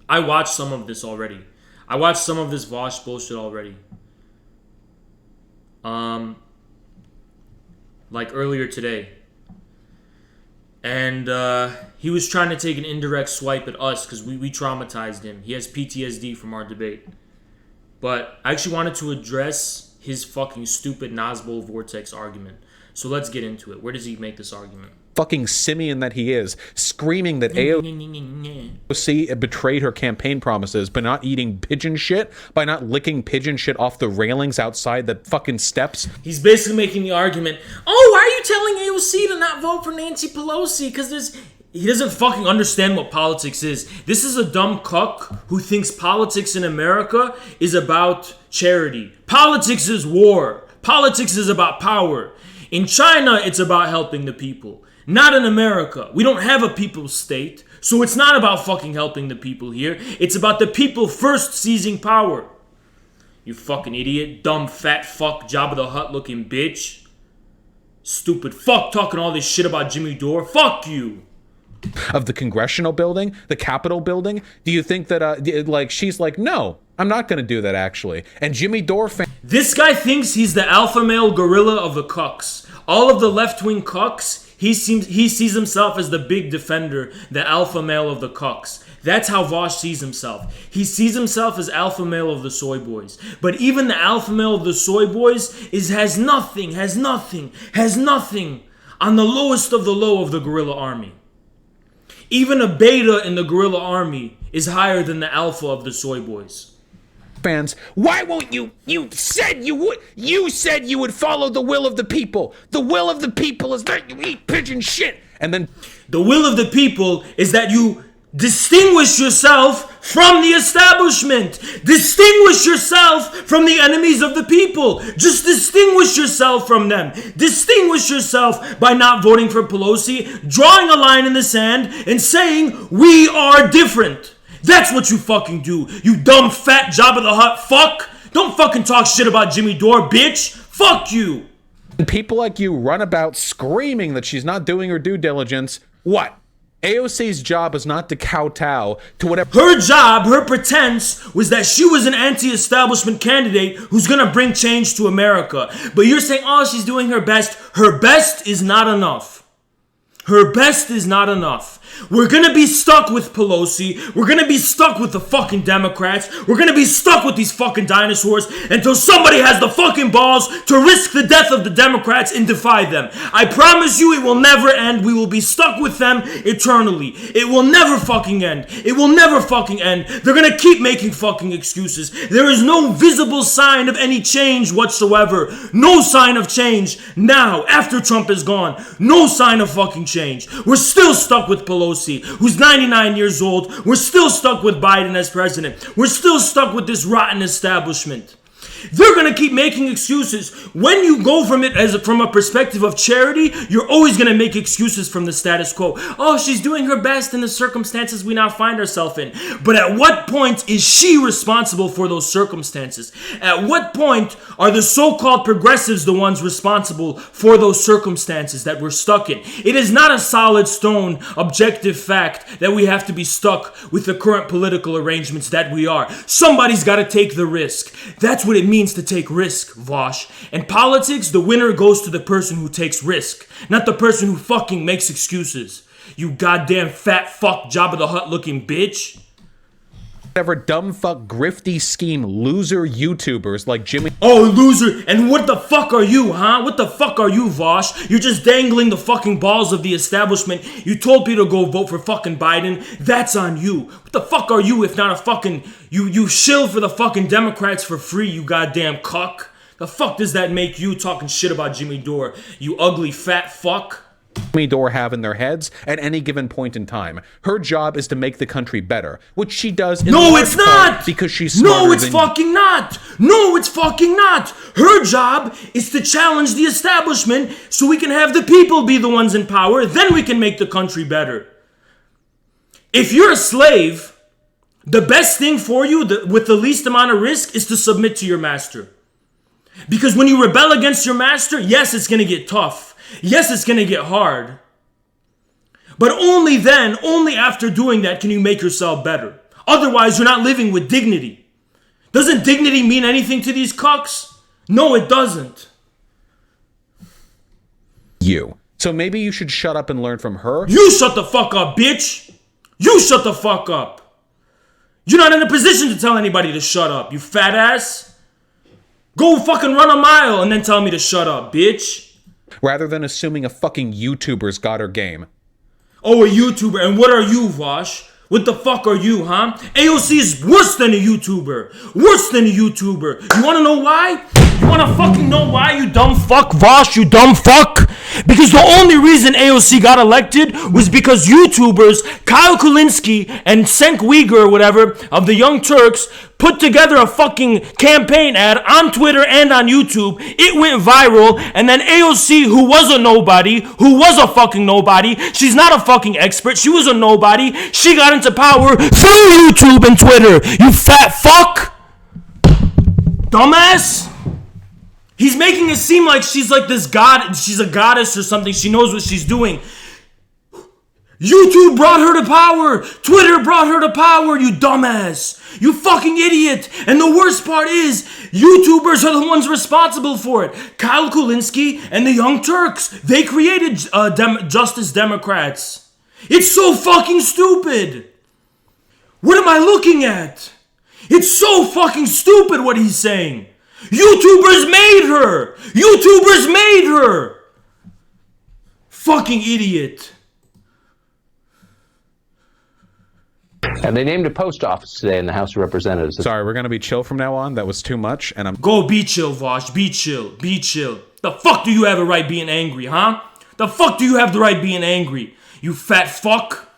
I watched some of this already. I watched some of this Vaush bullshit already. Like earlier today. And he was trying to take an indirect swipe at us because we traumatized him. He has PTSD from our debate. But I actually wanted to address his fucking stupid Nazbol Vortex argument. So let's get into it. Where does he make this argument? Fucking simian that he is, screaming that AOC betrayed her campaign promises by not eating pigeon shit, by not licking pigeon shit off the railings outside the fucking steps. He's basically making the argument, oh, why are you telling AOC to not vote for Nancy Pelosi? Because he doesn't fucking understand what politics is. This is a dumb cuck who thinks politics in America is about charity. Politics is war. Politics is about power. In China, it's about helping the people. Not in America. We don't have a people's state, so it's not about fucking helping the people here. It's about the people first seizing power. You fucking idiot. Dumb fat fuck Jabba the Hutt looking bitch. Stupid fuck talking all this shit about Jimmy Dore. Fuck you. Of the congressional building, the Capitol building, do you think that, like, she's like, no, I'm not going to do that, actually. And Jimmy Dore... This guy thinks he's the alpha male gorilla of the cucks. All of the left-wing cucks, he sees himself as the big defender, the alpha male of the cucks. That's how Vaush sees himself. He sees himself as alpha male of the soy boys. But even the alpha male of the soy boys has nothing on the lowest of the low of the guerrilla army. Even a beta in the guerrilla army is higher than the alpha of the soy boys. Fans, why won't you? You said you would. You said you would follow the will of the people. The will of the people is that you eat pigeon shit. And then the will of the people is that you distinguish yourself from the establishment. Distinguish yourself from the enemies of the people. Just distinguish yourself from them. Distinguish yourself by not voting for Pelosi, drawing a line in the sand, and saying, we are different. That's what you fucking do, you dumb fat Jabba the Hutt fuck. Don't fucking talk shit about Jimmy Dore, bitch. Fuck you. People like you run about screaming that she's not doing her due diligence. What? AOC's job is not to kowtow to whatever... Her job, her pretense, was that she was an anti-establishment candidate who's gonna bring change to America. But you're saying, oh, she's doing her best. Her best is not enough. Her best is not enough. We're gonna be stuck with Pelosi. We're gonna be stuck with the fucking Democrats. We're gonna be stuck with these fucking dinosaurs until somebody has the fucking balls to risk the death of the Democrats and defy them. I promise you it will never end. We will be stuck with them eternally. It will never fucking end. It will never fucking end. They're gonna keep making fucking excuses. There is no visible sign of any change whatsoever. No sign of change now, after Trump is gone. No sign of fucking change. We're still stuck with Pelosi, who's 99 years old. We're still stuck with Biden as president. We're still stuck with this rotten establishment. They're going to keep making excuses. When you go from it from a perspective of charity, you're always going to make excuses from the status quo. Oh, she's doing her best in the circumstances we now find ourselves in. But at what point is she responsible for those circumstances? At what point are the so-called progressives the ones responsible for those circumstances that we're stuck in? It is not a solid stone, objective fact that we have to be stuck with the current political arrangements that we are. Somebody's got to take the risk. That's what it means to take risk, Vaush. In politics, the winner goes to the person who takes risk, not the person who fucking makes excuses. You goddamn fat fuck Jabba the Hutt looking bitch. Whatever dumb fuck grifty scheme loser YouTubers like Jimmy... Oh, loser! And what the fuck are you, huh? What the fuck are you, Vaush? You're just dangling the fucking balls of the establishment. You told people to go vote for fucking Biden. That's on you. What the fuck are you if not a fucking... You shill for the fucking Democrats for free, you goddamn cuck. The fuck does that make you talking shit about Jimmy Dore, you ugly fat fuck? Jimmy Dore have in their heads at any given point in time. Her job is to make the country better, which she does in No, it's not! Because she's smarter No, it's fucking not! No, it's fucking not! Her job is to challenge the establishment so we can have the people be the ones in power, then we can make the country better. If you're a slave, the best thing for you with the least amount of risk is to submit to your master. Because when you rebel against your master, yes, it's gonna get tough. Yes, it's going to get hard. But only then, only after doing that can you make yourself better. Otherwise, you're not living with dignity. Doesn't dignity mean anything to these cucks? No, it doesn't. You. So maybe you should shut up and learn from her. You shut the fuck up, bitch. You shut the fuck up. You're not in a position to tell anybody to shut up, you fat ass. Go fucking run a mile and then tell me to shut up, bitch. Rather than assuming a fucking YouTuber's got her game. Oh, a YouTuber. And what are you, Vaush? What the fuck are you, huh? AOC is worse than a YouTuber. Worse than a YouTuber. You wanna know why? You wanna fucking know why, you dumb fuck, Vaush, you dumb fuck? Because the only reason AOC got elected was because YouTubers, Kyle Kulinski and Cenk Uygur or whatever, of the Young Turks, put together a fucking campaign ad on Twitter and on YouTube. It went viral, and then AOC, who was a nobody, she's not a fucking expert, she was a nobody, she got into power through YouTube and Twitter. You fat fuck! Dumbass! He's making it seem like she's like this god, she's a goddess or something, she knows what she's doing. YouTube brought her to power! Twitter brought her to power, you dumbass! You fucking idiot! And the worst part is, YouTubers are the ones responsible for it. Kyle Kulinski and the Young Turks. They created Justice Democrats. It's so fucking stupid! What am I looking at? It's so fucking stupid what he's saying! YouTubers made her! YouTubers made her! Fucking idiot. And they named a post office today in the House of Representatives. Sorry, we're going to be chill from now on. That was too much, and I'm... Go be chill, Vaush. Be chill. Be chill. The fuck do you have a right being angry, huh? The fuck do you have the right being angry? You fat fuck.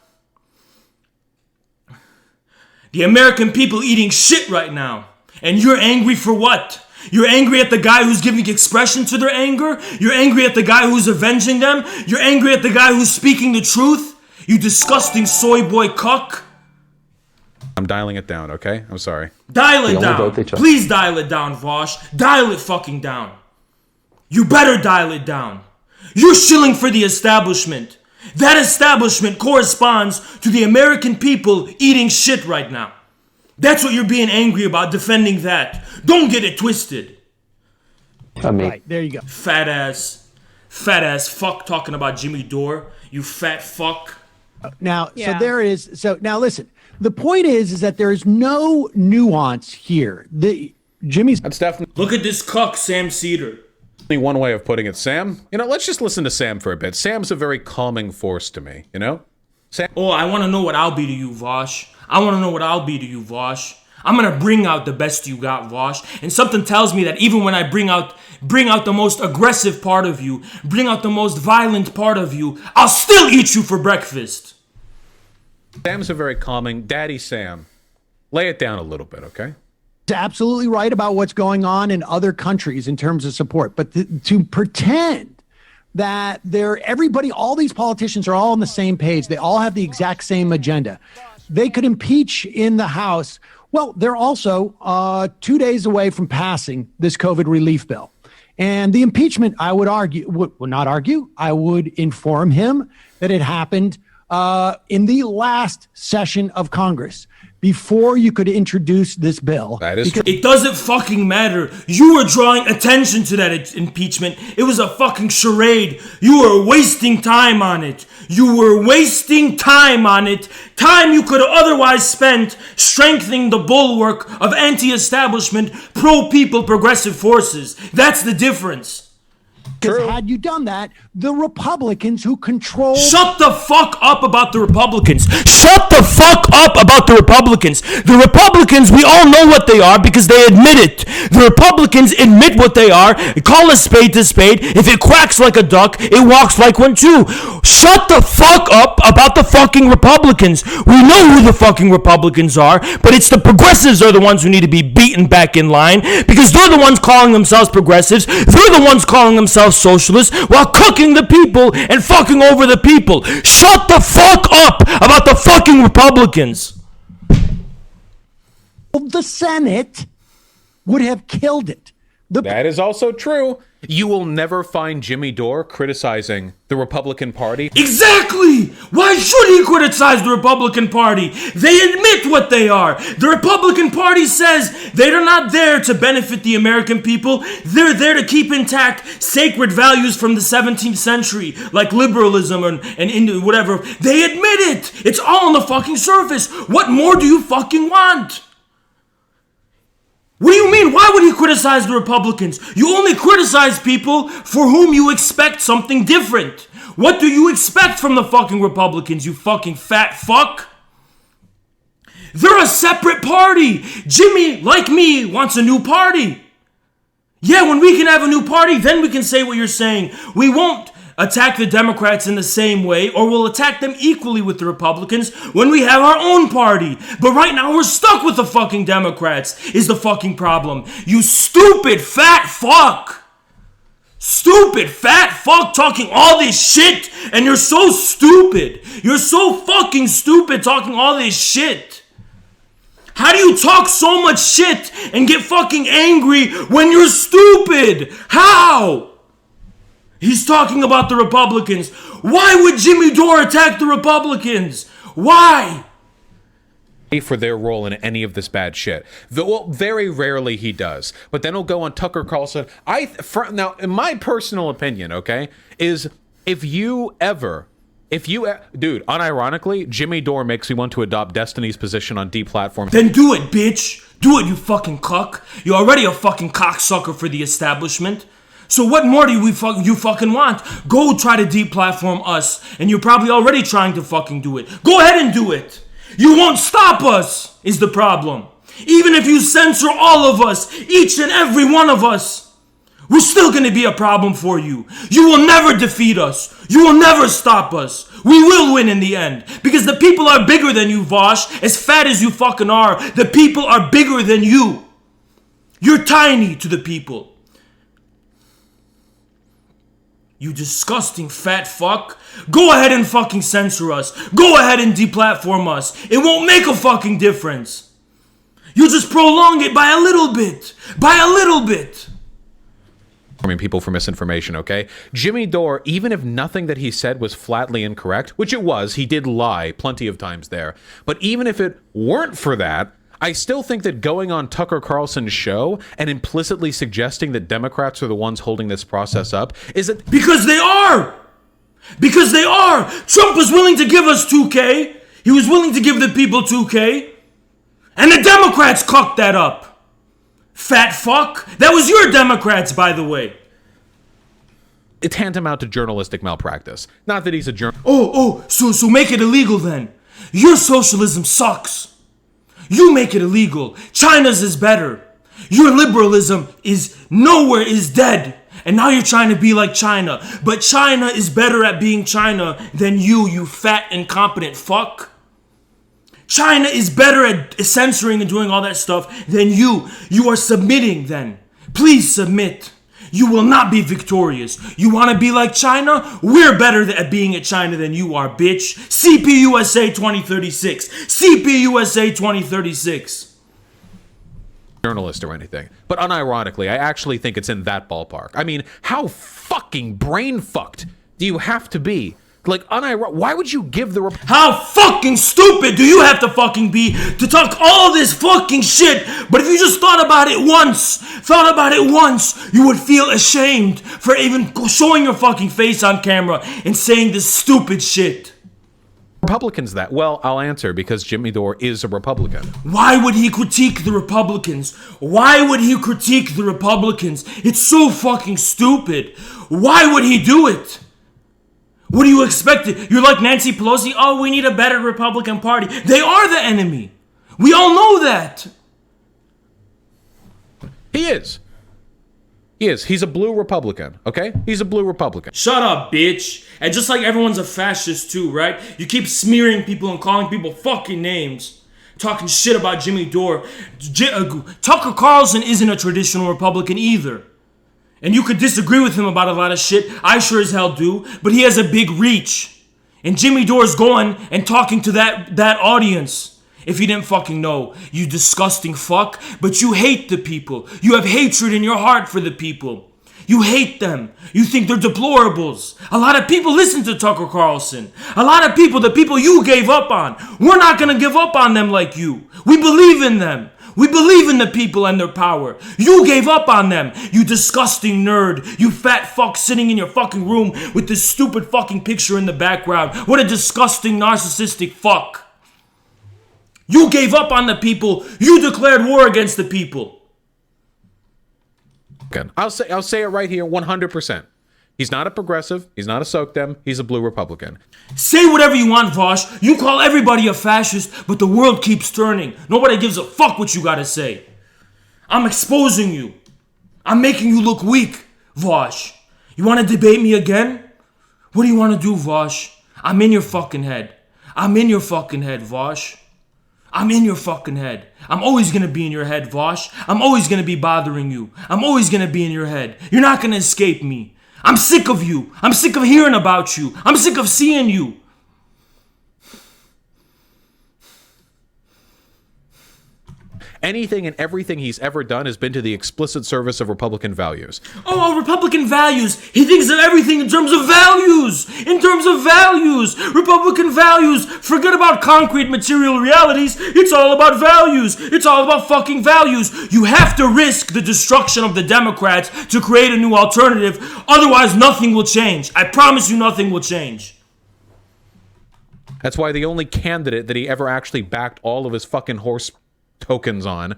The American people eating shit right now. And you're angry for what? You're angry at the guy who's giving expression to their anger? You're angry at the guy who's avenging them? You're angry at the guy who's speaking the truth? You disgusting soy boy cuck. I'm dialing it down, okay? I'm sorry. Dial it down. Please dial it down, Vaush. Dial it fucking down. You better dial it down. You're shilling for the establishment. That establishment corresponds to the American people eating shit right now. That's what you're being angry about, defending that. Don't get it twisted. Right, there you go. Fat ass fuck talking about Jimmy Dore. You fat fuck. Now, now listen. The point is that there is no nuance here. That's definitely... Look at this cuck, Sam Cedar. Only one way of putting it, Sam. You know, let's just listen to Sam for a bit. Sam's a very calming force to me, you know? Sam... Oh, I want to know what I'll be to you, Vaush. I want to know what I'll be to you, Vaush. I'm going to bring out the best you got, Vaush. And something tells me that even when I bring out the most aggressive part of you, bring out the most violent part of you, I'll still eat you for breakfast. Sam's a very calming... Daddy Sam, lay it down a little bit, okay? He's absolutely right about what's going on in other countries in terms of support. But to pretend that all these politicians are all on the same page, they all have the exact same agenda. They could impeach in the House. Well, they're also 2 days away from passing this COVID relief bill. And the impeachment, I would I would inform him that it happened in the last session of Congress before you could introduce this bill. That is true. It doesn't fucking matter. You were drawing attention to that impeachment. It was a fucking charade. You were wasting time on it. Time you could have otherwise spent strengthening the bulwark of anti-establishment, pro-people, progressive forces. That's the difference. Because had you done that, the Republicans who control... Shut the fuck up about the Republicans. Shut the fuck up about the Republicans. The Republicans, we all know what they are because they admit it. The Republicans admit what they are. Call a spade to spade. If it quacks like a duck, it walks like one too. Shut the fuck up about the fucking Republicans. We know who the fucking Republicans are, but it's the progressives are the ones who need to be beaten back in line because they're the ones calling themselves progressives. They're the ones calling themselves socialists while cooking the people and fucking over the people. Shut the fuck up about the fucking Republicans. The Senate would have killed it. That is also true. You will never find Jimmy Dore criticizing the Republican Party. Exactly! Why should he criticize the Republican Party? They admit what they are. The Republican Party says they're not there to benefit the American people. They're there to keep intact sacred values from the 17th century, like liberalism and whatever. They admit it! It's all on the fucking surface. What more do you fucking want? What do you mean? Why would he criticize the Republicans? You only criticize people for whom you expect something different. What do you expect from the fucking Republicans, you fucking fat fuck? They're a separate party. Jimmy, like me, wants a new party. Yeah, when we can have a new party, then we can say what you're saying. We won't attack the Democrats in the same way, or we'll attack them equally with the Republicans when we have our own party. But right now we're stuck with the fucking Democrats is the fucking problem. You stupid fat fuck. Stupid fat fuck talking all this shit, and you're so stupid. You're so fucking stupid talking all this shit. How do you talk so much shit and get fucking angry when you're stupid? How? He's talking about the Republicans. Why would Jimmy Dore attack the Republicans? Why? For their role in any of this bad shit. Well, very rarely he does. But then he'll go on Tucker Carlson. Now, in my personal opinion, okay, is dude, unironically, Jimmy Dore makes me want to adopt Destiny's position on deplatform. Then do it, bitch. Do it, you fucking cuck. You're already a fucking cocksucker for the establishment. So what more do you fucking want? Go try to deplatform us, and you're probably already trying to fucking do it. Go ahead and do it. You won't stop us, is the problem. Even if you censor all of us, each and every one of us, we're still gonna be a problem for you. You will never defeat us. You will never stop us. We will win in the end. Because the people are bigger than you, Vaush. As fat as you fucking are, the people are bigger than you. You're tiny to the people. You disgusting fat fuck. Go ahead and fucking censor us. Go ahead and deplatform us. It won't make a fucking difference. You just prolong it by a little bit. By a little bit. People for misinformation, okay? Jimmy Dore, even if nothing that he said was flatly incorrect, which it was, he did lie plenty of times there, but even if it weren't for that, I still think that going on Tucker Carlson's show and implicitly suggesting that Democrats are the ones holding this process up is that... Because they are! Because they are! Trump was willing to give us 2K. He was willing to give the people 2K. And the Democrats cocked that up. Fat fuck. That was your Democrats, by the way. It's tantamount to journalistic malpractice. Not that he's a So make it illegal then. Your socialism sucks. You make it illegal. China's is better. Your liberalism is dead. And now you're trying to be like China. But China is better at being China than you fat, incompetent fuck. China is better at censoring and doing all that stuff than you. You are submitting then. Please submit. You will not be victorious. You want to be like China? We're better at being at China than you are, bitch. CPUSA 2036. CPUSA 2036. Journalist or anything. But unironically, I actually think it's in that ballpark. I mean, how fucking brain fucked do you have to be? Like, why would you give the... How fucking stupid do you have to fucking be to talk all this fucking shit? But if you just thought about it once, you would feel ashamed for even showing your fucking face on camera and saying this stupid shit. Republicans that? Well, I'll answer, because Jimmy Dore is a Republican. Why would he critique the Republicans? Why would he critique the Republicans? It's so fucking stupid. Why would he do it? What do you expect? You're like Nancy Pelosi. Oh, we need a better Republican Party. They are the enemy. We all know that. He is. He's a blue Republican, okay? He's a blue Republican. Shut up, bitch. And just like everyone's a fascist too, right? You keep smearing people and calling people fucking names. Talking shit about Jimmy Dore. Tucker Carlson isn't a traditional Republican either. And you could disagree with him about a lot of shit. I sure as hell do. But he has a big reach. And Jimmy Dore's going and talking to that audience. If you didn't fucking know. You disgusting fuck. But you hate the people. You have hatred in your heart for the people. You hate them. You think they're deplorables. A lot of people listen to Tucker Carlson. A lot of people, the people you gave up on, we're not going to give up on them like you. We believe in them. We believe in the people and their power. You gave up on them, you disgusting nerd. You fat fuck sitting in your fucking room with this stupid fucking picture in the background. What a disgusting narcissistic fuck. You gave up on the people. You declared war against the people. I'll say it right here 100%. He's not a progressive. He's not a SOCDEM. He's a blue Republican. Say whatever you want, Vaush. You call everybody a fascist, but the world keeps turning. Nobody gives a fuck what you gotta say. I'm exposing you. I'm making you look weak, Vaush. You wanna debate me again? What do you wanna do, Vaush? I'm in your fucking head. I'm in your fucking head, Vaush. I'm in your fucking head. I'm always gonna be in your head, Vaush. I'm always gonna be bothering you. I'm always gonna be in your head. You're not gonna escape me. I'm sick of you. I'm sick of hearing about you. I'm sick of seeing you. Anything and everything he's ever done has been to the explicit service of Republican values. Oh, Republican values. He thinks of everything in terms of values. In terms of values. Republican values. Forget about concrete material realities. It's all about values. It's all about fucking values. You have to risk the destruction of the Democrats to create a new alternative. Otherwise, nothing will change. I promise you nothing will change. That's why the only candidate that he ever actually backed all of his fucking horse tokens on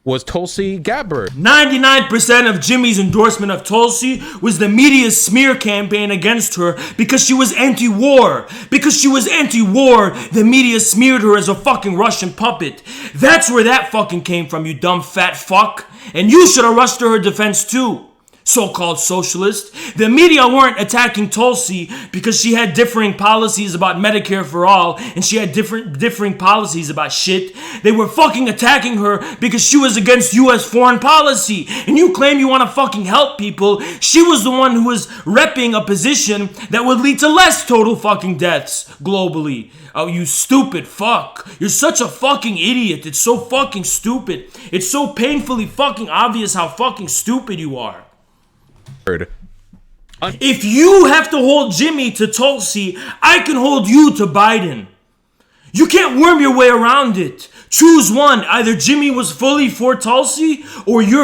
was Tulsi Gabbard. 99% of Jimmy's endorsement of Tulsi was the media's smear campaign against her because she was anti-war. Because she was anti-war, the media smeared her as a fucking Russian puppet. That's where that fucking came from, you dumb fat fuck. And you should have rushed to her defense too. So-called socialist. The media weren't attacking Tulsi because she had differing policies about Medicare for all and she had differing policies about shit. They were fucking attacking her because she was against U.S. foreign policy. And you claim you want to fucking help people. She was the one who was repping a position that would lead to less total fucking deaths globally. Oh, you stupid fuck. You're such a fucking idiot. It's so fucking stupid. It's so painfully fucking obvious how fucking stupid you are. If you have to hold Jimmy to Tulsi, I can hold you to Biden. You can't worm your way around it. Choose one. Either Jimmy was fully for Tulsi, or he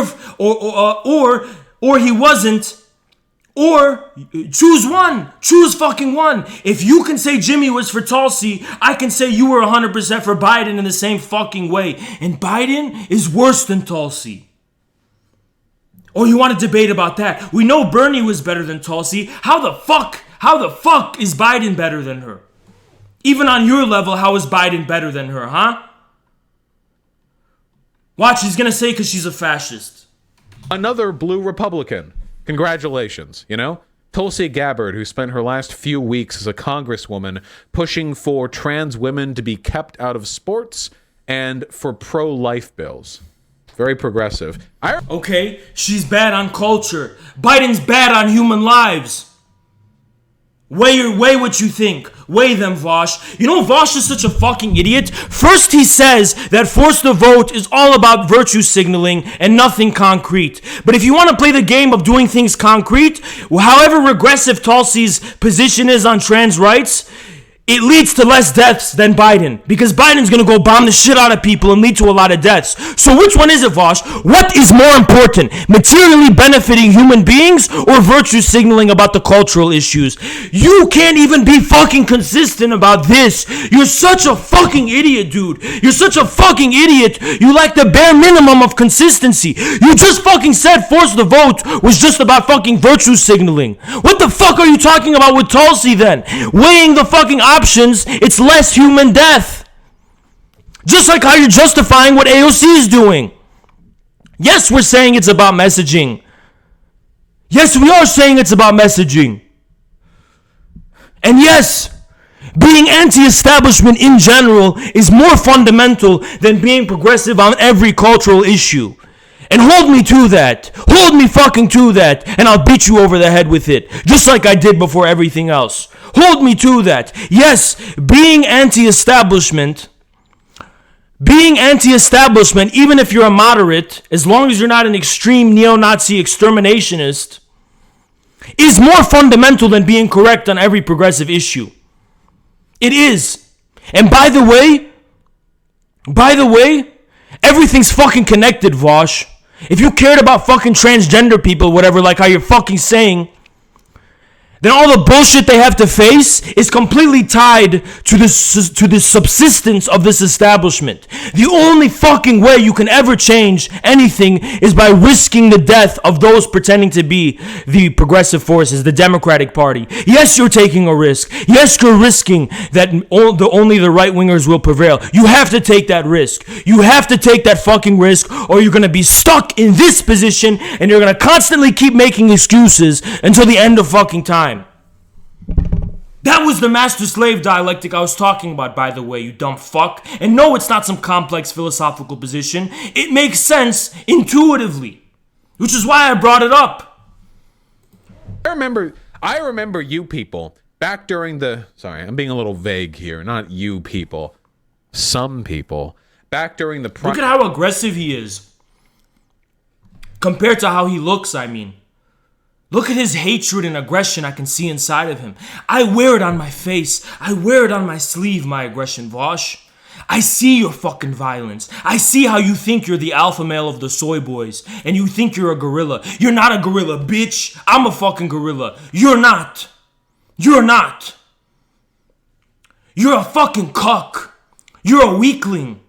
wasn't. Or choose one. Choose fucking one. If you can say Jimmy was for Tulsi, I can say you were 100% for Biden in the same fucking way. And Biden is worse than Tulsi. Oh, you want to debate about that? We know Bernie was better than Tulsi. How the fuck is Biden better than her? Even on your level, how is Biden better than her, huh? Watch, he's gonna say because she's a fascist. Another blue Republican. Congratulations, you know? Tulsi Gabbard, who spent her last few weeks as a congresswoman pushing for trans women to be kept out of sports and for pro-life bills. Very progressive. Okay, she's bad on culture. Biden's bad on human lives. Weigh what you think. Weigh them, Vaush. You know, Vaush is such a fucking idiot. First, he says that force the vote is all about virtue signaling and nothing concrete. But if you want to play the game of doing things concrete, however regressive Tulsi's position is on trans rights, it leads to less deaths than Biden. Because Biden's going to go bomb the shit out of people and lead to a lot of deaths. So which one is it, Vaush? What is more important? Materially benefiting human beings or virtue signaling about the cultural issues? You can't even be fucking consistent about this. You're such a fucking idiot, dude. You're such a fucking idiot. You lack the bare minimum of consistency. You just fucking said force the vote was just about fucking virtue signaling. What the fuck are you talking about with Tulsi then? Weighing the fucking options, it's less human death. Just like how you're justifying what AOC is doing. Yes, we're saying it's about messaging. Yes, we are saying it's about messaging. And yes, being anti-establishment in general is more fundamental than being progressive on every cultural issue. And hold me to that. Hold me fucking to that. And I'll beat you over the head with it. Just like I did before everything else. Hold me to that. Yes, being anti-establishment, even if you're a moderate, as long as you're not an extreme neo-Nazi exterminationist, is more fundamental than being correct on every progressive issue. It is. And by the way, everything's fucking connected, Vaush. If you cared about fucking transgender people, whatever, like how you're fucking saying, then all the bullshit they have to face is completely tied to the subsistence of this establishment. The only fucking way you can ever change anything is by risking the death of those pretending to be the progressive forces, the Democratic Party. Yes, you're taking a risk. Yes, you're risking that only the right-wingers will prevail. You have to take that risk. You have to take that fucking risk, or you're going to be stuck in this position, and you're going to constantly keep making excuses until the end of fucking time. That was the master-slave dialectic I was talking about, by the way, you dumb fuck. And no, it's not some complex philosophical position. It makes sense intuitively, which is why I brought it up. I remember you people back during the... Sorry, I'm being a little vague here. Not you people. Some people. Back during the... Look at how aggressive he is. Compared to how he looks, I mean. Look at his hatred and aggression I can see inside of him. I wear it on my face. I wear it on my sleeve, my aggression, Vaush. I see your fucking violence. I see how you think you're the alpha male of the soy boys, and you think you're a gorilla. You're not a gorilla, bitch. I'm a fucking gorilla. You're not. You're not. You're a fucking cuck. You're a weakling.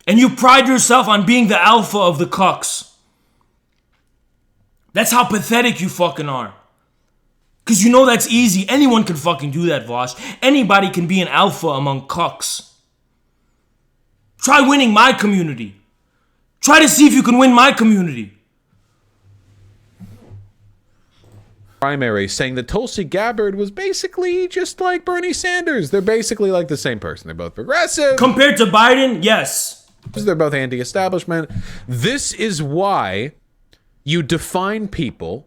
And you pride yourself on being the alpha of the cucks. That's how pathetic you fucking are. Because you know that's easy. Anyone can fucking do that, Vaush. Anybody can be an alpha among cucks. Try winning my community. Try to see if you can win my community. Primary saying that Tulsi Gabbard was basically just like Bernie Sanders. They're basically like the same person. They're both progressive. Compared to Biden, yes. They're both anti-establishment. This is why you define people,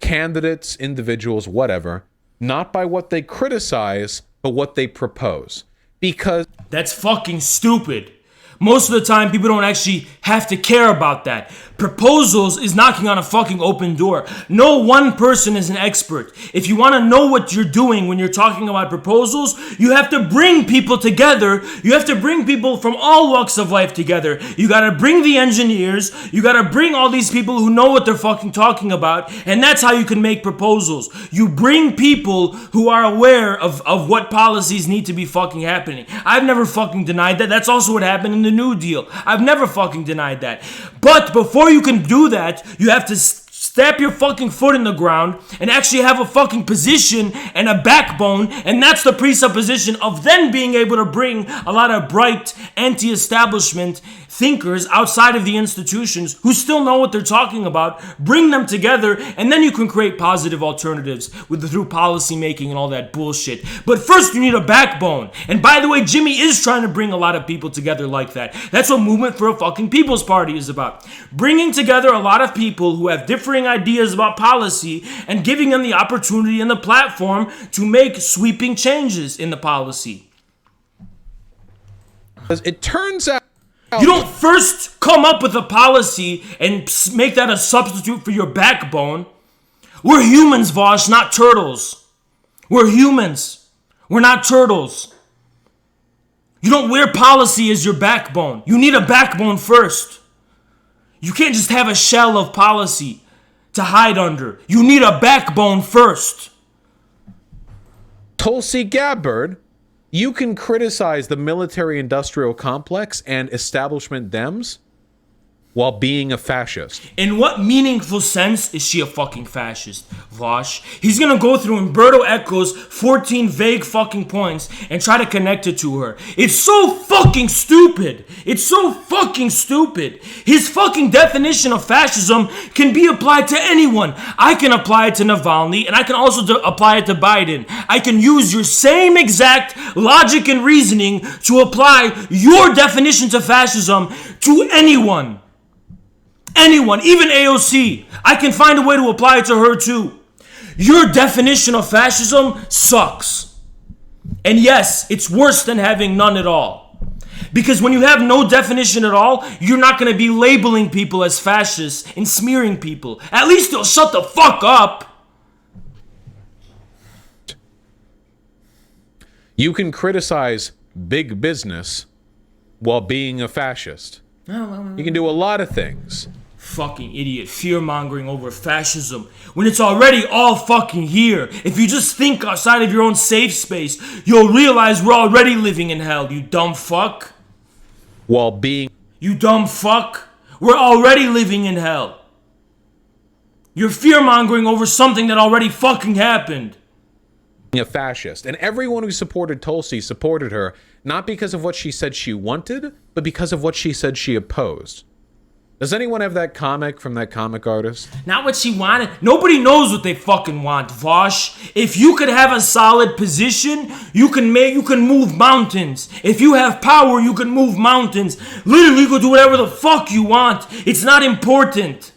candidates, individuals, whatever, not by what they criticize, but what they propose. Because that's fucking stupid. Most of the time, people don't actually have to care about that. Proposals is knocking on a fucking open door. No one person is an expert. If you want to know what you're doing when you're talking about proposals, you have to bring people together. You have to bring people from all walks of life together. You got to bring the engineers. You got to bring all these people who know what they're fucking talking about. And that's how you can make proposals. You bring people who are aware of what policies need to be fucking happening. I've never fucking denied that. That's also what happened in the New Deal. I've never fucking denied that. But before you can do that, you have to stamp your fucking foot in the ground and actually have a fucking position and a backbone, and that's the presupposition of then being able to bring a lot of bright anti-establishment thinkers outside of the institutions who still know what they're talking about, bring them together, and then you can create positive alternatives through policy making and all that bullshit. But first you need a backbone. And by the way, Jimmy is trying to bring a lot of people together like that. That's what Movement for a fucking People's Party is about. Bringing together a lot of people who have differing ideas about policy and giving them the opportunity and the platform to make sweeping changes in the policy. It turns out you don't first come up with a policy and make that a substitute for your backbone. We're humans, Vaush, not turtles. We're humans. We're not turtles. You don't wear policy as your backbone. You need a backbone first. You can't just have a shell of policy to hide under. You need a backbone first. Tulsi Gabbard, you can criticize the military-industrial complex and establishment Dems while being a fascist. In what meaningful sense is she a fucking fascist, Vaush? He's gonna go through Umberto Eco's 14 vague fucking points and try to connect it to her. It's so fucking stupid. It's so fucking stupid. His fucking definition of fascism can be applied to anyone. I can apply it to Navalny, and I can also apply it to Biden. I can use your same exact logic and reasoning to apply your definition to fascism to anyone. Anyone, even AOC, I can find a way to apply it to her too. Your definition of fascism sucks. And yes, it's worse than having none at all. Because when you have no definition at all, you're not going to be labeling people as fascists and smearing people. At least they'll shut the fuck up. You can criticize big business while being a fascist. You can do a lot of things. Fucking idiot. Fear-mongering over fascism when it's already all fucking here. If you just think outside of your own safe space, you'll realize we're already living in hell, you dumb fuck. While being... You dumb fuck. We're already living in hell. You're fear-mongering over something that already fucking happened. A fascist. And everyone who supported Tulsi supported her not because of what she said she wanted, but because of what she said she opposed. Does anyone have that comic from that comic artist? Not what she wanted. Nobody knows what they fucking want, Vaush. If you could have a solid position, you can move mountains. If you have power, you can move mountains. Literally, you can do whatever the fuck you want. It's not important.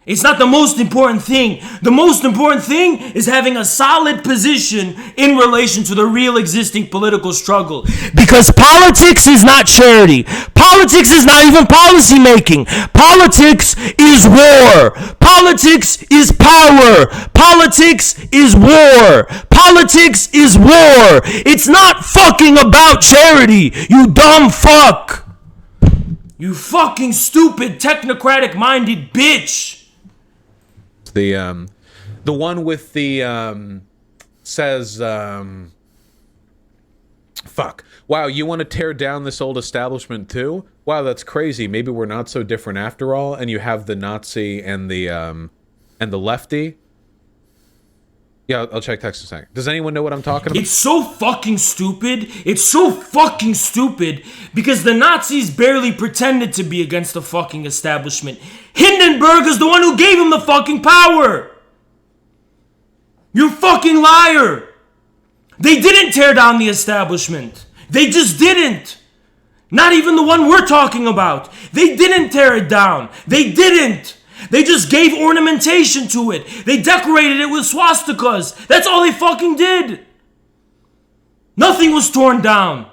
It's not the most important thing. The most important thing is having a solid position in relation to the real existing political struggle. Because politics is not charity. Politics is not even policy making. Politics is war. Politics is power. Politics is war. Politics is war. It's not fucking about charity, you dumb fuck. You fucking stupid technocratic minded bitch. The one with the says fuck. Wow, you want to tear down this old establishment too? Wow, that's crazy. Maybe we're not so different after all. And you have the Nazi and the lefty. Yeah, I'll check text in a second. Does anyone know what I'm talking about? It's so fucking stupid. It's so fucking stupid because the Nazis barely pretended to be against the fucking establishment. Hindenburg is the one who gave him the fucking power. You fucking liar. They didn't tear down the establishment. They just didn't. Not even the one we're talking about. They didn't tear it down. They didn't. They just gave ornamentation to it. They decorated it with swastikas. That's all they fucking did. Nothing was torn down.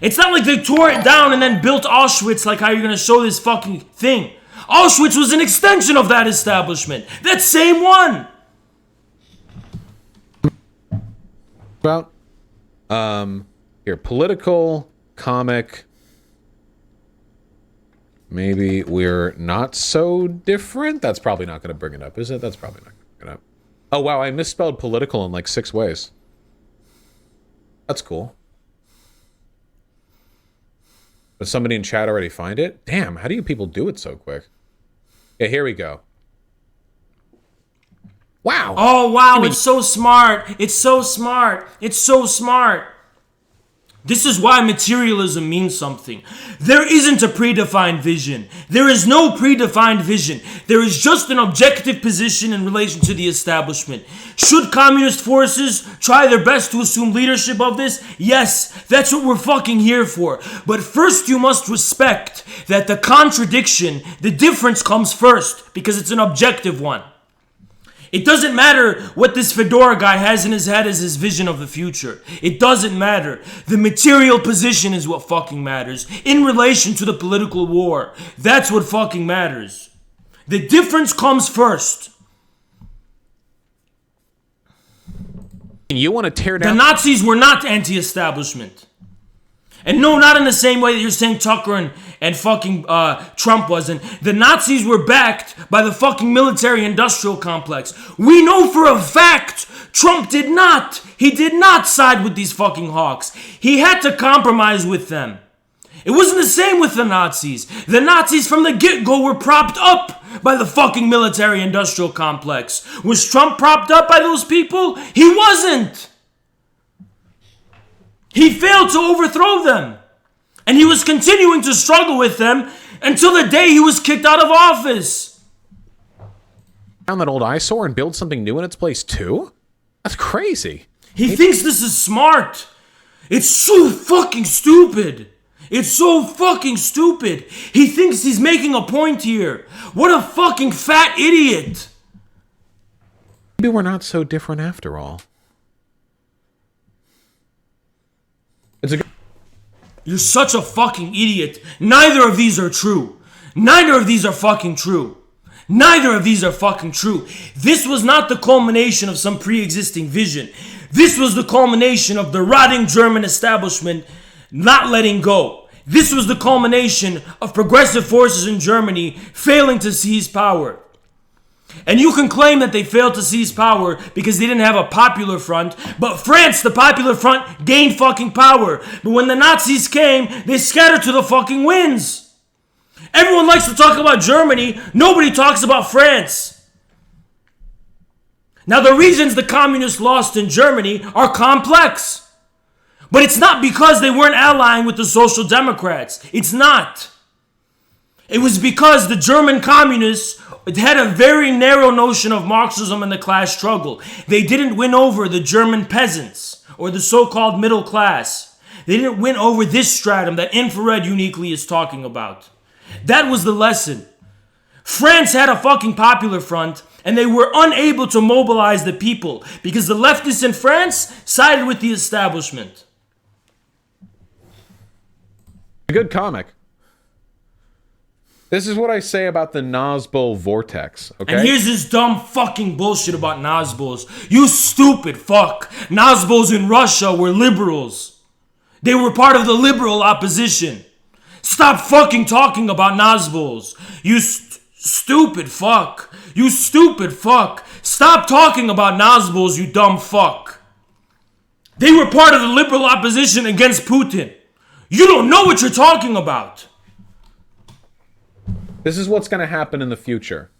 It's not like they tore it down and then built Auschwitz like how you're going to show this fucking thing. Auschwitz was an extension of that establishment. That same one. About here, political, comic. Maybe we're not so different. That's probably not going to bring it up, is it? That's probably not going to bring it up. Oh, wow, I misspelled political in like 6 ways. That's cool. Does somebody in chat already find it? Damn, how do you people do it so quick? Yeah, here we go. Wow. Oh, wow, it's so smart. It's so smart. It's so smart. This is why materialism means something. There isn't a predefined vision. There is no predefined vision. There is just an objective position in relation to the establishment. Should communist forces try their best to assume leadership of this? Yes, that's what we're fucking here for. But first you must respect that the contradiction, the difference comes first because it's an objective one. It doesn't matter what this fedora guy has in his head as his vision of the future. It doesn't matter. The material position is what fucking matters in relation to the political war. That's what fucking matters. The difference comes first. You want to tear down... The Nazis were not anti-establishment. And no, not in the same way that you're saying Tucker and fucking Trump wasn't. The Nazis were backed by the fucking military-industrial complex. We know for a fact Trump did not. He did not side with these fucking hawks. He had to compromise with them. It wasn't the same with the Nazis. The Nazis from the get-go were propped up by the fucking military-industrial complex. Was Trump propped up by those people? He wasn't. He failed to overthrow them. And he was continuing to struggle with them until the day he was kicked out of office. Down that old eyesore and build something new in its place too? That's crazy. He thinks this is smart. It's so fucking stupid. It's so fucking stupid. He thinks he's making a point here. What a fucking fat idiot. Maybe we're not so different after all. You're such a fucking idiot. Neither of these are true. Neither of these are fucking true. Neither of these are fucking true. This was not the culmination of some pre-existing vision. This was the culmination of the rotting German establishment not letting go. This was the culmination of progressive forces in Germany failing to seize power. And you can claim that they failed to seize power because they didn't have a popular front, but France, the popular front, gained fucking power. But when the Nazis came, they scattered to the fucking winds. Everyone likes to talk about Germany. Nobody talks about France. Now, the reasons the communists lost in Germany are complex. But it's not because they weren't allying with the Social Democrats. It's not. It was because the German communists had a very narrow notion of Marxism and the class struggle. They didn't win over the German peasants or the so-called middle class. They didn't win over this stratum that Infrared uniquely is talking about. That was the lesson. France had a fucking popular front, and they were unable to mobilize the people because the leftists in France sided with the establishment. A good comic. This is what I say about the Nazbol Vortex, okay? And here's this dumb fucking bullshit about Nazbols. You stupid fuck. Nazbols in Russia were liberals. They were part of the liberal opposition. Stop fucking talking about Nazbols. You stupid fuck. You stupid fuck. Stop talking about Nazbols, you dumb fuck. They were part of the liberal opposition against Putin. You don't know what you're talking about. This is what's going to happen in the future.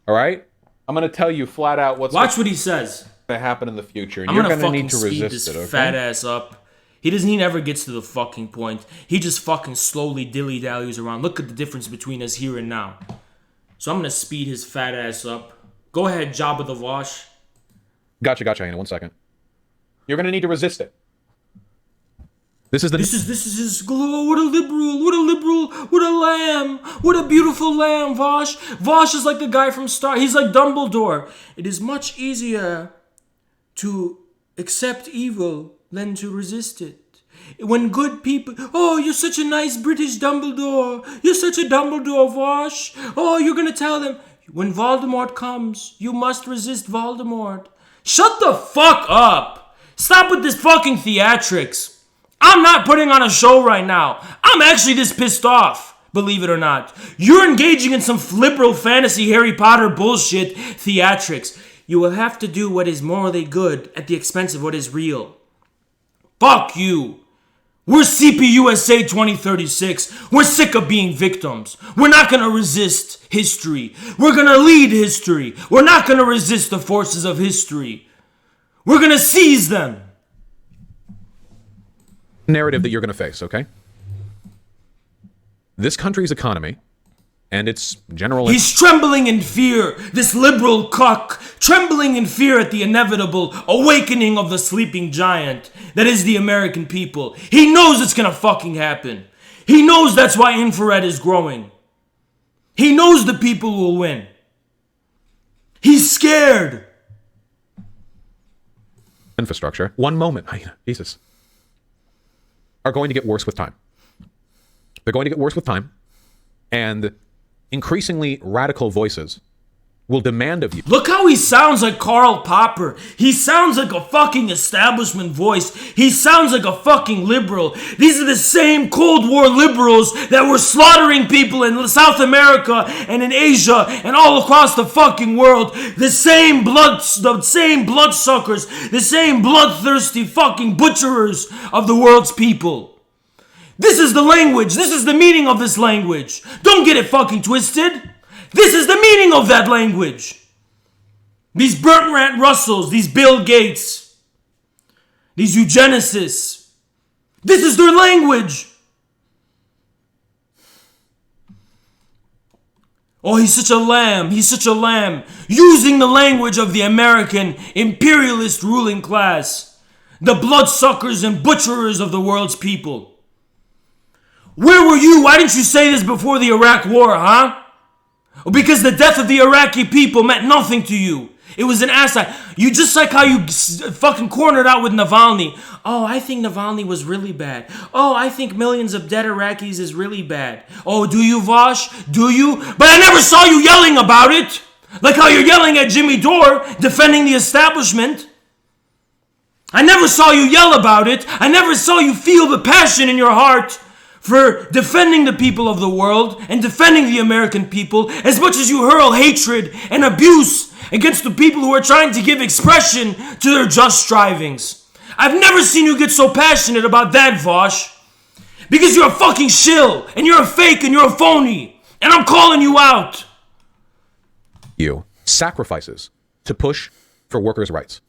All right? I'm going to tell you flat out what's Watch what he says. going to happen in the future. And I'm you're gonna going to fucking need to speed resist this it, okay? fat ass up. He never gets to the fucking point. He just fucking slowly dilly-dallies around. Look at the difference between us here and now. So I'm going to speed his fat ass up. Go ahead, Jabba the Vaush. Gotcha, Hannah. 1 second. You're going to need to resist it. This is his glow. What a liberal, what a lamb, what a beautiful lamb, Vaush. Vaush is like the guy from Star. He's like Dumbledore. It is much easier to accept evil than to resist it. When good people, oh, you're such a nice British Dumbledore. You're such a Dumbledore, Vaush. Oh, you're gonna tell them, when Voldemort comes, you must resist Voldemort. Shut the fuck up. Stop with this fucking theatrics. I'm not putting on a show right now. I'm actually this pissed off, believe it or not. You're engaging in some liberal fantasy Harry Potter bullshit theatrics. You will have to do what is morally good at the expense of what is real. Fuck you. We're CPUSA 2036. We're sick of being victims. We're not going to resist history. We're going to lead history. We're not going to resist the forces of history. We're going to seize them. Narrative that you're going to face, okay? This country's economy and its general... He's trembling in fear, this liberal cuck, trembling in fear at the inevitable awakening of the sleeping giant that is the American people. He knows it's gonna fucking happen. He knows that's why Infrared is growing. He knows the people will win. He's scared. Infrastructure. One moment. Jesus. Are going to get worse with time. They're going to get worse with time. And increasingly radical voices will demand of you. Look how he sounds like Karl Popper. He sounds like a fucking establishment voice. He sounds like a fucking liberal. These are the same Cold War liberals that were slaughtering people in South America and in Asia and all across the fucking world. The same bloodsuckers, the same bloodthirsty fucking butcherers of the world's people. This is the language. This is the meaning of this language. Don't get it fucking twisted. This is the meaning of that language. These Bertrand Russells, these Bill Gates, these eugenicists. This is their language. Oh, he's such a lamb. He's such a lamb. Using the language of the American imperialist ruling class. The bloodsuckers and butcherers of the world's people. Where were you? Why didn't you say this before the Iraq War, huh? Because the death of the Iraqi people meant nothing to you. It was an asset. You just like how you fucking cornered out with Navalny. Oh, I think Navalny was really bad. Oh, I think millions of dead Iraqis is really bad. Oh, do you, Vaush? Do you? But I never saw you yelling about it. Like how you're yelling at Jimmy Dore, defending the establishment. I never saw you yell about it. I never saw you feel the passion in your heart for defending the people of the world and defending the American people as much as you hurl hatred and abuse against the people who are trying to give expression to their just strivings. I've never seen you get so passionate about that, Vaush. Because you're a fucking shill, and you're a fake, and you're a phony. And I'm calling you out. You sacrifices to push for workers' rights.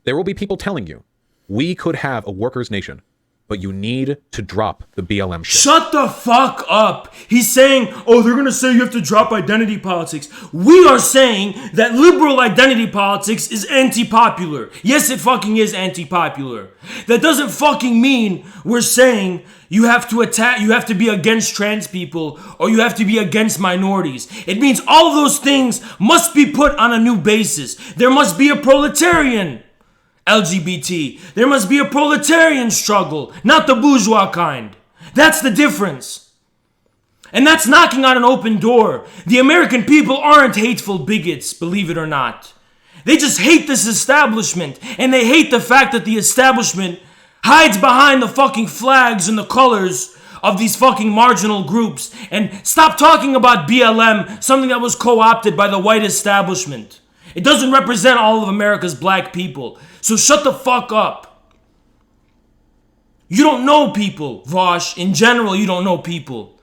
There will be people telling you, we could have a workers' nation, but you need to drop the BLM shit. Shut the fuck up. He's saying, oh, they're going to say you have to drop identity politics. We are saying that liberal identity politics is anti-popular. Yes, it fucking is anti-popular. That doesn't fucking mean we're saying you have to attack, you have to be against trans people, or you have to be against minorities. It means all of those things must be put on a new basis. There must be a proletarian LGBT. There must be a proletarian struggle, not the bourgeois kind. That's the difference. And that's knocking on an open door. The American people aren't hateful bigots, believe it or not. They just hate this establishment, and they hate the fact that the establishment hides behind the fucking flags and the colors of these fucking marginal groups. And stop talking about BLM, something that was co-opted by the white establishment. It doesn't represent all of America's black people. So shut the fuck up. You don't know people, Vaush. In general, you don't know people.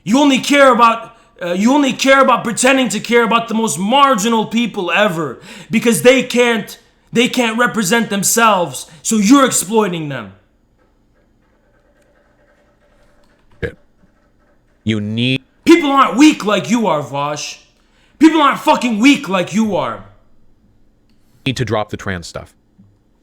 You only care about pretending to care about the most marginal people ever because they can't represent themselves. So you're exploiting them. Shit. You need... People aren't weak like you are, Vaush. People aren't fucking weak like you are. Need to drop the trans stuff.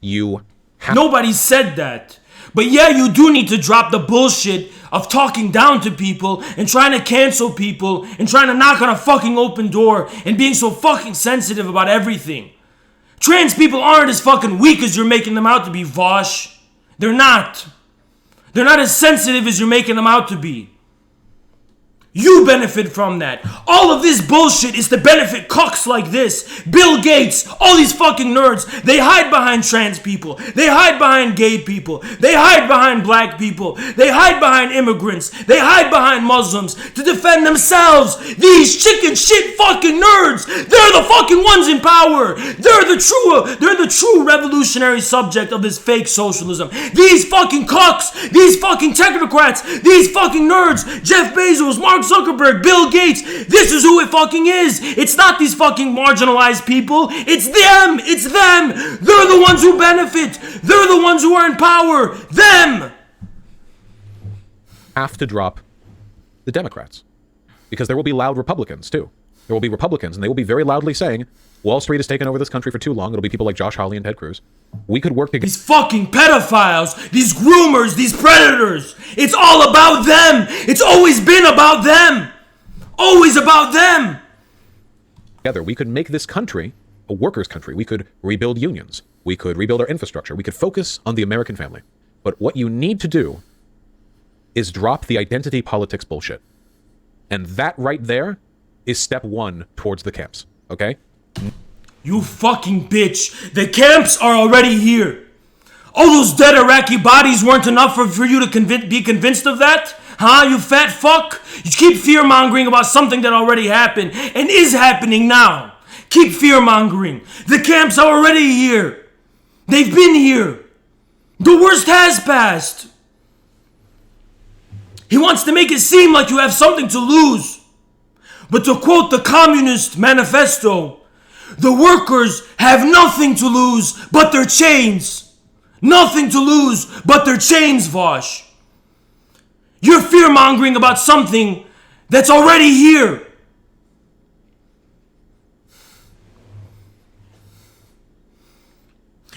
You have... Nobody said that. But yeah, you do need to drop the bullshit of talking down to people and trying to cancel people and trying to knock on a fucking open door and being so fucking sensitive about everything. Trans people aren't as fucking weak as you're making them out to be, Vaush. They're not. They're not as sensitive as you're making them out to be. You benefit from that. All of this bullshit is to benefit cucks like this. Bill Gates, all these fucking nerds, they hide behind trans people. They hide behind gay people. They hide behind black people. They hide behind immigrants. They hide behind Muslims to defend themselves. These chicken shit fucking nerds, they're the fucking ones in power. They're the true revolutionary subject of this fake socialism. These fucking cucks, these fucking technocrats, these fucking nerds, Jeff Bezos, Mark Zuckerberg, Bill Gates, this is who it fucking is. It's not these fucking marginalized people. It's them. It's them. They're the ones who benefit. They're the ones who are in power. Them. Have to drop the Democrats. Because there will be loud Republicans, too. There will be Republicans, and they will be very loudly saying, Wall Street has taken over this country for too long. It'll be people like Josh Hawley and Ted Cruz. We could work together. These fucking pedophiles, these groomers, these predators. It's all about them. It's always been about them. Always about them. Together, we could make this country a workers' country. We could rebuild unions. We could rebuild our infrastructure. We could focus on the American family. But what you need to do is drop the identity politics bullshit. And that right there is step one towards the camps. Okay? You fucking bitch. The camps are already here. All those dead Iraqi bodies weren't enough for you to be convinced of that? Huh, you fat fuck? You keep fear-mongering about something that already happened and is happening now. Keep fear-mongering. The camps are already here. They've been here. The worst has passed. He wants to make it seem like you have something to lose. But to quote the Communist Manifesto, the workers have nothing to lose but their chains. Nothing to lose but their chains, Vaush. You're fear-mongering about something that's already here.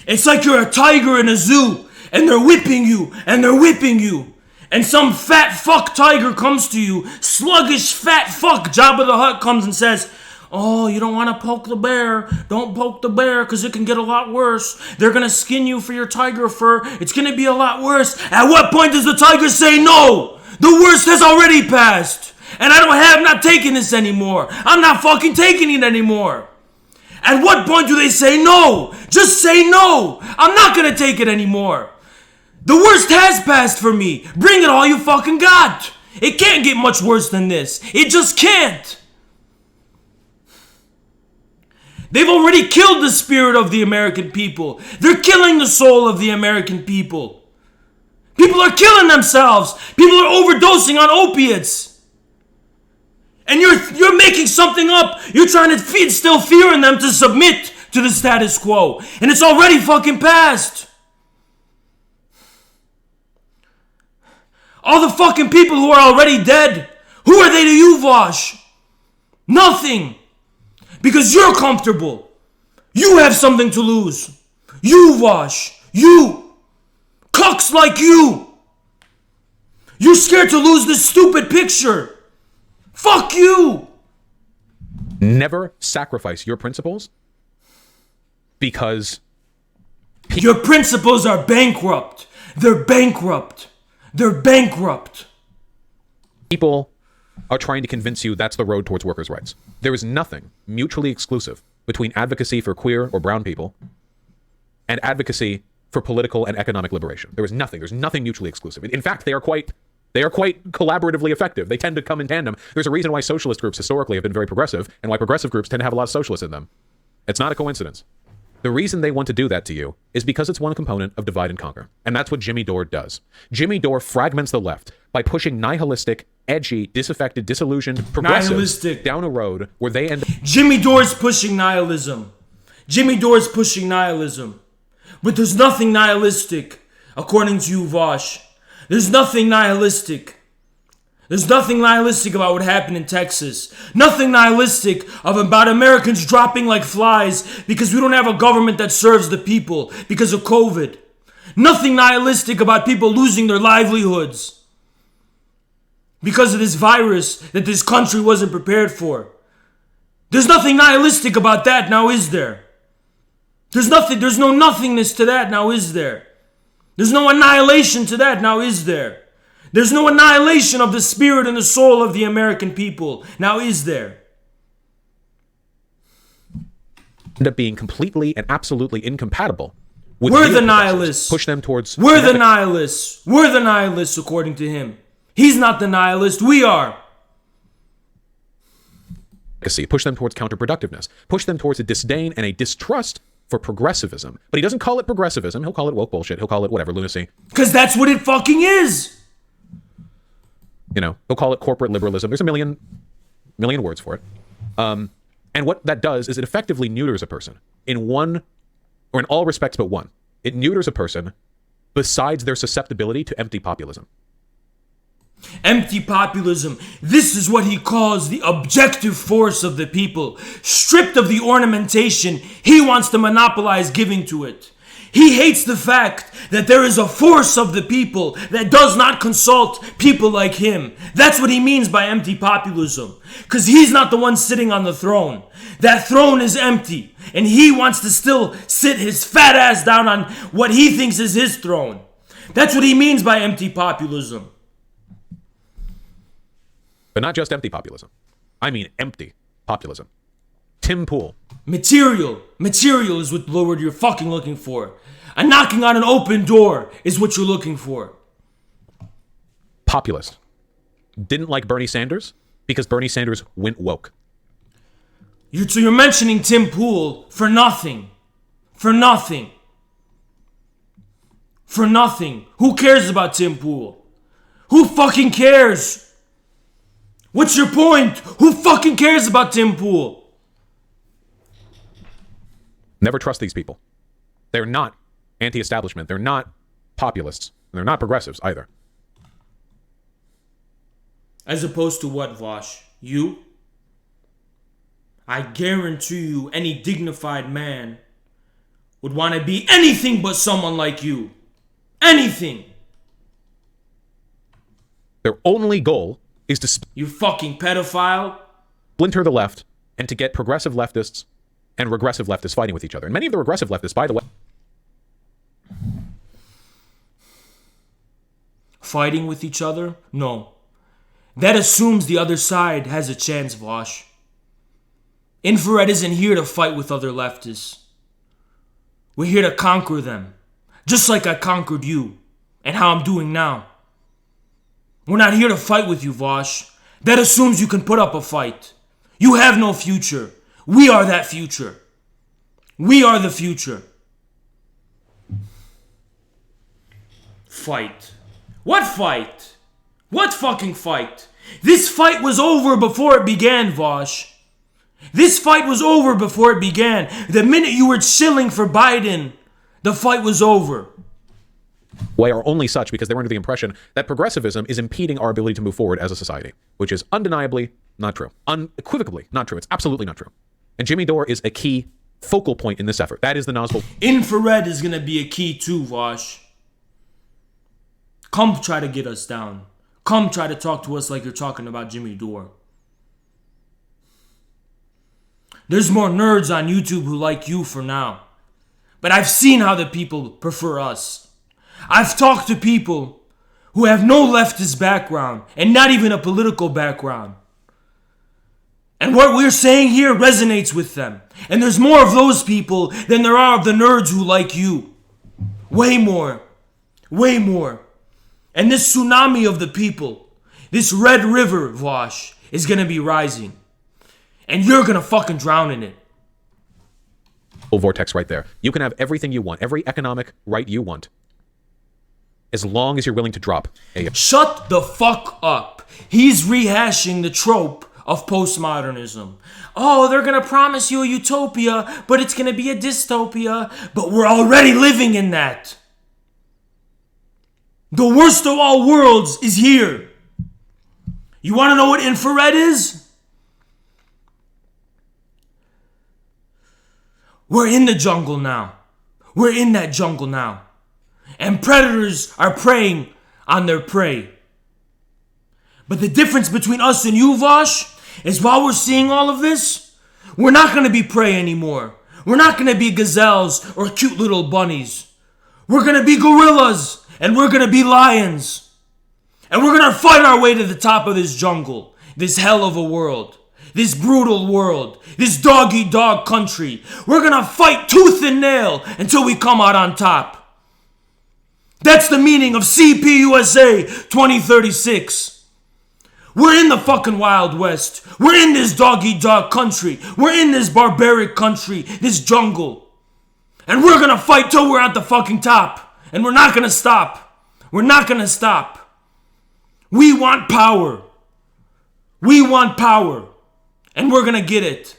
It's like you're a tiger in a zoo, and they're whipping you, and they're whipping you. And some fat fuck tiger comes to you, sluggish fat fuck Jabba the Hutt comes and says, oh, you don't want to poke the bear. Don't poke the bear because it can get a lot worse. They're going to skin you for your tiger fur. It's going to be a lot worse. At what point does the tiger say no? The worst has already passed. And I'm not taking this anymore. I'm not fucking taking it anymore. At what point do they say no? Just say no. I'm not gonna take it anymore. The worst has passed for me. Bring it all you fucking got. It can't get much worse than this. It just can't. They've already killed the spirit of the American people. They're killing the soul of the American people. People are killing themselves. People are overdosing on opiates. And you're making something up. You're trying to instill fear in them to submit to the status quo. And it's already fucking passed. All the fucking people who are already dead, who are they to you, Vaush? Nothing. Because you're comfortable. You have something to lose. You, Vaush. You. Cucks like you. You're scared to lose this stupid picture. Fuck you. Never sacrifice your principles because your principles are bankrupt. They're bankrupt. They're bankrupt. People are trying to convince you that's the road towards workers' rights. There is nothing mutually exclusive between advocacy for queer or brown people and advocacy for political and economic liberation. There is nothing. There's nothing mutually exclusive. In fact, they are quite collaboratively effective. They tend to come in tandem. There's a reason why socialist groups historically have been very progressive and why progressive groups tend to have a lot of socialists in them. It's not a coincidence. The reason they want to do that to you is because it's one component of divide and conquer. And that's what Jimmy Dore does. Jimmy Dore fragments the left by pushing nihilistic, edgy, disaffected, disillusioned progressives down a road where they end up... Jimmy Dore's pushing nihilism. Jimmy Dore's pushing nihilism. But there's nothing nihilistic, according to you, Vaush. There's nothing nihilistic. There's nothing nihilistic about what happened in Texas. Nothing nihilistic about Americans dropping like flies because we don't have a government that serves the people because of COVID. Nothing nihilistic about people losing their livelihoods because of this virus that this country wasn't prepared for. There's nothing nihilistic about that, now is there? There's no nothingness to that, now is there? There's no annihilation to that, now is there? There's no annihilation of the spirit and the soul of the American people. Now is there? End up being completely and absolutely incompatible with... We're the nihilists. Push them towards... We're the nihilists. We're the nihilists, according to him. He's not the nihilist. We are. Push them towards counterproductiveness. Push them towards a disdain and a distrust for progressivism. But he doesn't call it progressivism. He'll call it woke bullshit. He'll call it whatever, lunacy. Because that's what it fucking is. You know, he'll call it corporate liberalism. There's a million words for it. And what that does is it effectively neuters a person in one, or in all respects but one. It neuters a person besides their susceptibility to empty populism. Empty populism. This is what he calls the objective force of the people. Stripped of the ornamentation, he wants to monopolize giving to it. He hates the fact that there is a force of the people that does not consult people like him. That's what he means by empty populism. Because he's not the one sitting on the throne. That throne is empty. And he wants to still sit his fat ass down on what he thinks is his throne. That's what he means by empty populism. But not just empty populism. I mean empty populism. Tim Pool. Material is what the word you're fucking looking for. A knocking on an open door is what you're looking for. Populist. Didn't like Bernie Sanders because Bernie Sanders went woke. So you're mentioning Tim Pool for nothing. For nothing. For nothing. Who cares about Tim Pool? Who fucking cares? What's your point? Who fucking cares about Tim Pool? Never trust these people. They're not anti-establishment. They're not populists. And they're not progressives either. As opposed to what, Vaush? You? I guarantee you any dignified man would want to be anything but someone like you. Anything. Their only goal is to... You fucking pedophile. Splinter the left and to get progressive leftists and regressive leftists fighting with each other. And many of the regressive leftists, by the way... Fighting with each other? No. That assumes the other side has a chance, Vaush. Infrared isn't here to fight with other leftists. We're here to conquer them. Just like I conquered you. And how I'm doing now. We're not here to fight with you, Vaush. That assumes you can put up a fight. You have no future. We are that future. We are the future. Fight. What fight? What fucking fight? This fight was over before it began, Vaush. This fight was over before it began. The minute you were chilling for Biden, the fight was over. Way are only such because they were under the impression that progressivism is impeding our ability to move forward as a society, which is undeniably not true. Unequivocally not true. It's absolutely not true. And Jimmy Dore is a key focal point in this effort. That is the Nazbol. Infrared is going to be a key too, Vaush. Come try to get us down. Come try to talk to us like you're talking about Jimmy Dore. There's more nerds on YouTube who like you for now. But I've seen how the people prefer us. I've talked to people who have no leftist background and not even a political background. And what we're saying here resonates with them. And there's more of those people than there are of the nerds who like you. Way more. Way more. And this tsunami of the people, this red river, Vaush, is going to be rising. And you're going to fucking drown in it. Vortex right there. You can have everything you want, every economic right you want, as long as you're willing to drop a... Shut the fuck up. He's rehashing the trope of postmodernism. Oh, they're gonna promise you a utopia, but it's gonna be a dystopia. But we're already living in that. The worst of all worlds is here. You wanna know what infrared is? We're in the jungle now. We're in that jungle now. And predators are preying on their prey. But the difference between us and you, Vaush, is while we're seeing all of this, we're not going to be prey anymore. We're not going to be gazelles or cute little bunnies. We're going to be gorillas and we're going to be lions. And we're going to fight our way to the top of this jungle, this hell of a world, this brutal world, this dog-eat-dog country. We're going to fight tooth and nail until we come out on top. That's the meaning of CPUSA 2036. We're in the fucking Wild West. We're in this dog-eat-dog country. We're in this barbaric country, this jungle. And we're gonna fight till we're at the fucking top. And we're not gonna stop. We're not gonna stop. We want power. We want power. And we're gonna get it.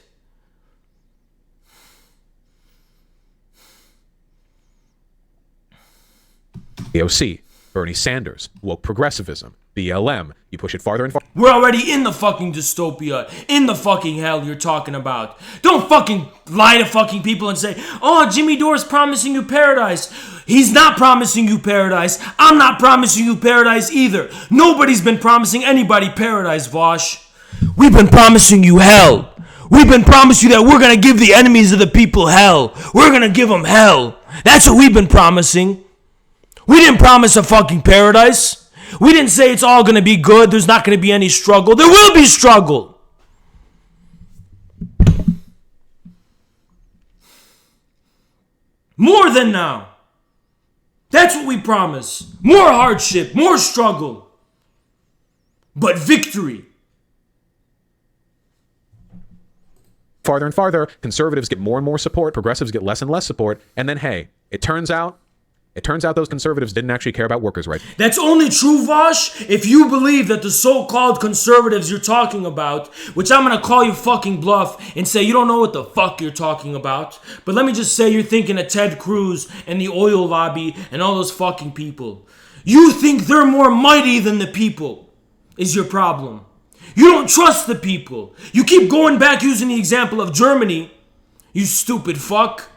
AOC, Bernie Sanders, woke progressivism, BLM. You push it farther and farther. We're already in the fucking dystopia, in the fucking hell you're talking about. Don't fucking lie to fucking people and say, oh, Jimmy Dore's promising you paradise. He's not promising you paradise. I'm not promising you paradise either. Nobody's been promising anybody paradise, Vaush. We've been promising you hell. We've been promising you that we're gonna give the enemies of the people hell. We're gonna give them hell. That's what we've been promising. We didn't promise a fucking paradise. We didn't say it's all going to be good. There's not going to be any struggle. There will be struggle. More than now. That's what we promise. More hardship, more struggle. But victory. Farther and farther, conservatives get more and more support, progressives get less and less support, and then hey, it turns out those conservatives didn't actually care about workers' rights. That's only true, Vaush, if you believe that the so-called conservatives you're talking about, which I'm going to call you fucking bluff and say you don't know what the fuck you're talking about, but let me just say you're thinking of Ted Cruz and the oil lobby and all those fucking people. You think they're more mighty than the people is your problem. You don't trust the people. You keep going back using the example of Germany, you stupid fuck.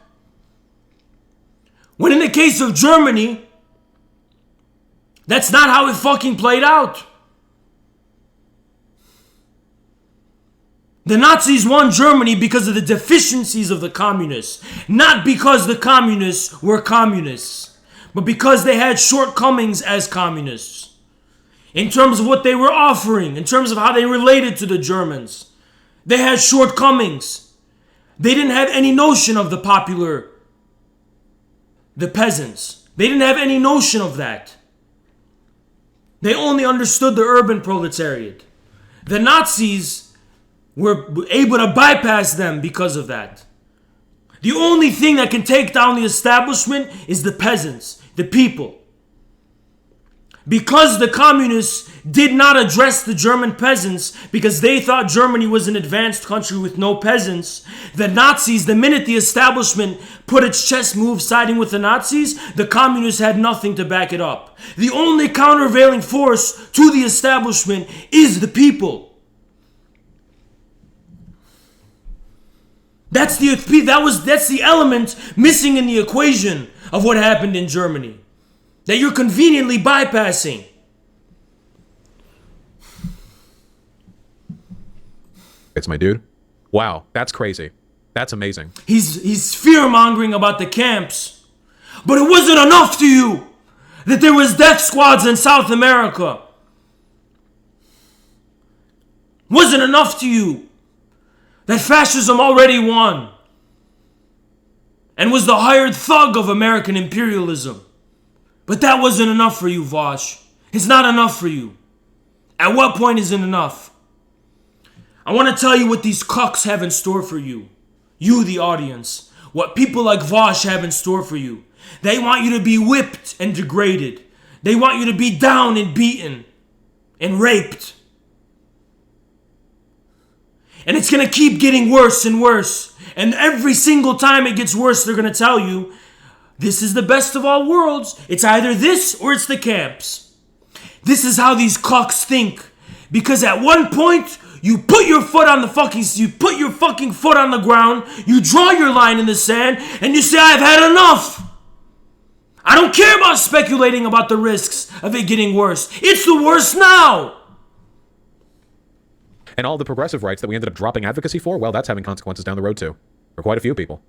When in the case of Germany, that's not how it fucking played out. The Nazis won Germany because of the deficiencies of the communists. Not because the communists were communists, but because they had shortcomings as communists. In terms of what they were offering, in terms of how they related to the Germans. They had shortcomings. They didn't have any notion of the peasants. They didn't have any notion of that. They only understood the urban proletariat. The Nazis were able to bypass them because of that. The only thing that can take down the establishment is the peasants, the people. Because the communists did not address the German peasants because they thought Germany was an advanced country with no peasants, the Nazis, the minute the establishment put its chess move siding with the Nazis, the communists had nothing to back it up. The only countervailing force to the establishment is the people. That's the element missing in the equation of what happened in Germany. That you're conveniently bypassing. It's my dude. Wow, that's crazy. That's amazing. He's fear-mongering about the camps. But it wasn't enough to you that there was death squads in South America. Wasn't enough to you that fascism already won and was the hired thug of American imperialism. But that wasn't enough for you, Vaush. It's not enough for you. At what point is it enough? I want to tell you what these cucks have in store for you. You, the audience. What people like Vaush have in store for you. They want you to be whipped and degraded. They want you to be down and beaten and raped. And it's going to keep getting worse and worse. And every single time it gets worse, they're going to tell you, this is the best of all worlds. It's either this or it's the camps. This is how these cucks think. Because at one point, you put your fucking foot on the ground, you draw your line in the sand, and you say, I've had enough. I don't care about speculating about the risks of it getting worse. It's the worst now. And all the progressive rights that we ended up dropping advocacy for, well, that's having consequences down the road too. For quite a few people.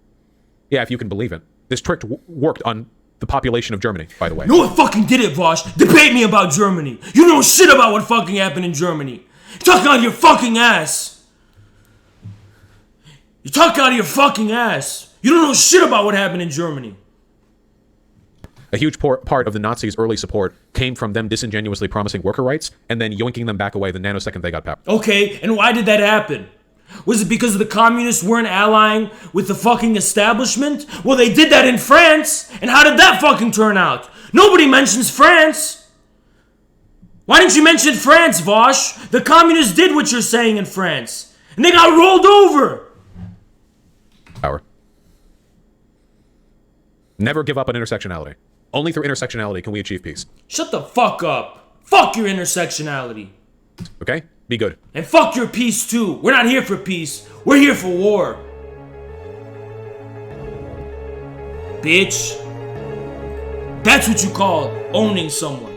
Yeah, if you can believe it. This trick worked on the population of Germany, by the way. No one fucking did it, Vaush. Debate me about Germany. You know shit about what fucking happened in Germany. You're talking out of your fucking ass. You're talking out of your fucking ass. You don't know shit about what happened in Germany. A huge part of the Nazis' early support came from them disingenuously promising worker rights and then yoinking them back away the nanosecond they got power. Okay, and why did that happen? Was it because the communists weren't allying with the fucking establishment? Well, they did that in France, and how did that fucking turn out? Nobody mentions France. Why didn't you mention France, Vaush? The communists did what you're saying in France, and they got rolled over. Power. Never give up on intersectionality. Only through intersectionality can we achieve peace. Shut the fuck up. Fuck your intersectionality. Okay? Be good. And fuck your peace too. We're not here for peace. We're here for war. Bitch. That's what you call owning someone.